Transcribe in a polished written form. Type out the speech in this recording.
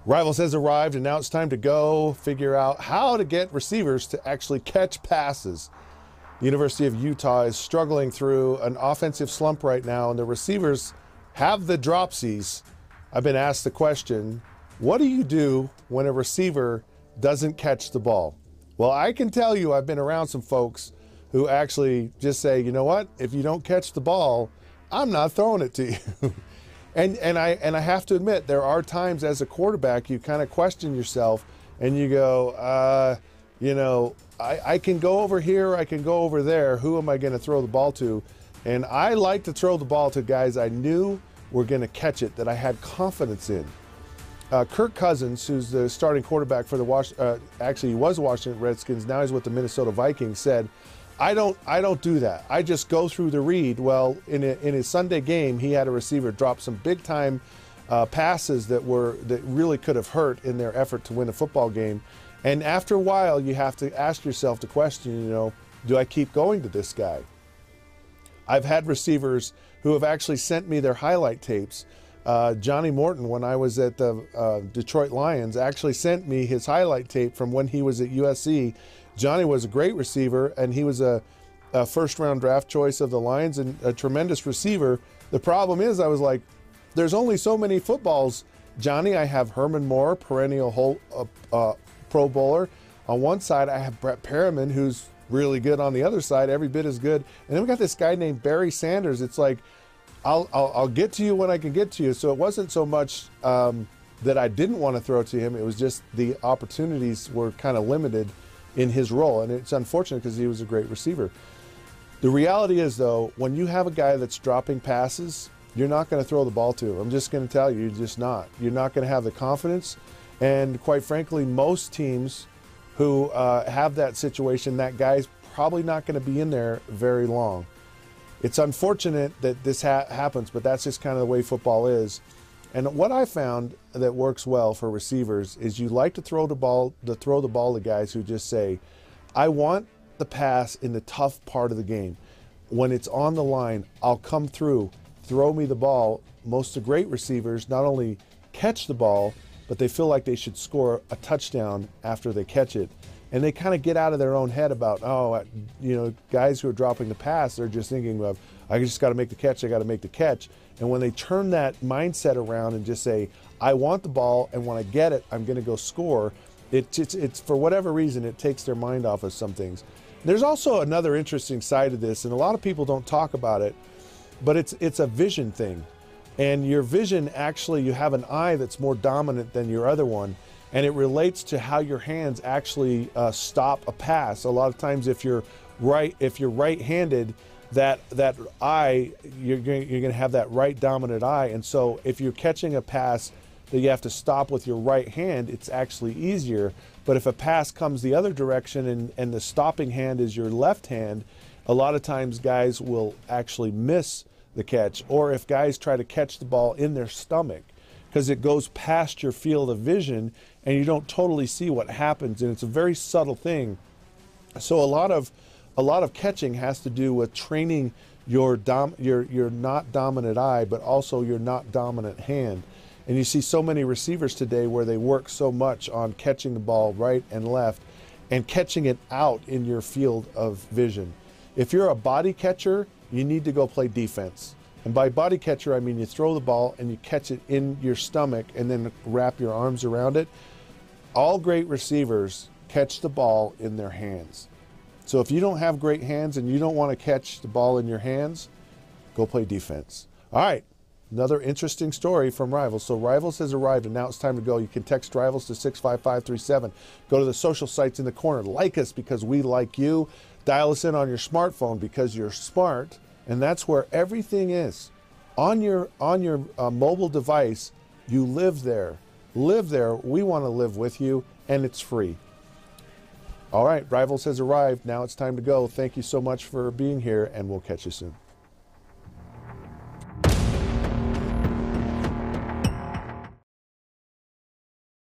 Rivals has arrived, and now it's time to go figure out how to get receivers to actually catch passes. The University of Utah is struggling through an offensive slump right now, and the receivers have the dropsies. I've been asked the question, what do you do when a receiver doesn't catch the ball? Well, I can tell you I've been around some folks who actually just say, you know what, if you don't catch the ball, I'm not throwing it to you. And I have to admit, there are times as a quarterback you kind of question yourself and you go, you know, I can go over here, I can go over there. Who am I going to throw the ball to? And I like to throw the ball to guys I knew were going to catch it, that I had confidence in. Kirk Cousins, who's the starting quarterback for the actually he was Washington Redskins, now he's with the Minnesota Vikings, said, I don't do that. I just go through the read. Well, in his Sunday game, he had a receiver drop some big time passes that really could have hurt in their effort to win a football game. And after a while, you have to ask yourself the question, you know, do I keep going to this guy? I've had receivers who have actually sent me their highlight tapes. Johnny Morton, when I was at the Detroit Lions, actually sent me his highlight tape from when he was at USC. Johnny was a great receiver, and he was a first-round draft choice of the Lions and a tremendous receiver. The problem is, I was like, there's only so many footballs. Johnny, I have Herman Moore, perennial Pro Bowler. On one side, I have Brett Perriman, who's really good on the other side, every bit as good. And then we got this guy named Barry Sanders. It's like, I'll get to you when I can get to you. So it wasn't so much that I didn't want to throw to him. It was just the opportunities were kind of limited in his role. And it's unfortunate because he was a great receiver. The reality is, though, when you have a guy that's dropping passes, you're not going to throw the ball to him. I'm just going to tell you, you're just not. You're not going to have the confidence. And quite frankly, most teams who have that situation, that guy's probably not going to be in there very long. It's unfortunate that this happens, but that's just kind of the way football is. And what I found that works well for receivers is you like to throw the ball to guys who just say, I want the pass in the tough part of the game. When it's on the line, I'll come through, throw me the ball. Most of the great receivers not only catch the ball, but they feel like they should score a touchdown after they catch it. And they kind of get out of their own head about, oh, you know, guys who are dropping the pass, they're just thinking of, I just got to make the catch, I got to make the catch. And when they turn that mindset around and just say, I want the ball, and when I get it, I'm going to go score, it's for whatever reason, it takes their mind off of some things. There's also another interesting side of this, and a lot of people don't talk about it, but it's a vision thing. And your vision, actually, you have an eye that's more dominant than your other one. And it relates to how your hands actually stop a pass. A lot of times, if you're right-handed, that eye, you're going to have that right dominant eye. And so, if you're catching a pass that you have to stop with your right hand, it's actually easier. But if a pass comes the other direction and the stopping hand is your left hand, a lot of times guys will actually miss the catch. Or if guys try to catch the ball in their stomach, because it goes past your field of vision and you don't totally see what happens, and it's a very subtle thing. So a lot of catching has to do with training your not dominant eye, but also your not dominant hand. And you see so many receivers today where they work so much on catching the ball right and left and catching it out in your field of vision. If you're a body catcher, you need to go play defense. And by body catcher, I mean you throw the ball and you catch it in your stomach and then wrap your arms around it. All great receivers catch the ball in their hands. So if you don't have great hands and you don't want to catch the ball in your hands, go play defense. All right, another interesting story from Rivals. So Rivals has arrived, and now it's time to go. You can text Rivals to 65537. Go to the social sites in the corner. Like us because we like you. Dial us in on your smartphone because you're smart. And that's where everything is. On your mobile device, you live there. Live there. We want to live with you, and it's free. All right, Rivals has arrived. Now it's time to go. Thank you so much for being here, and we'll catch you soon.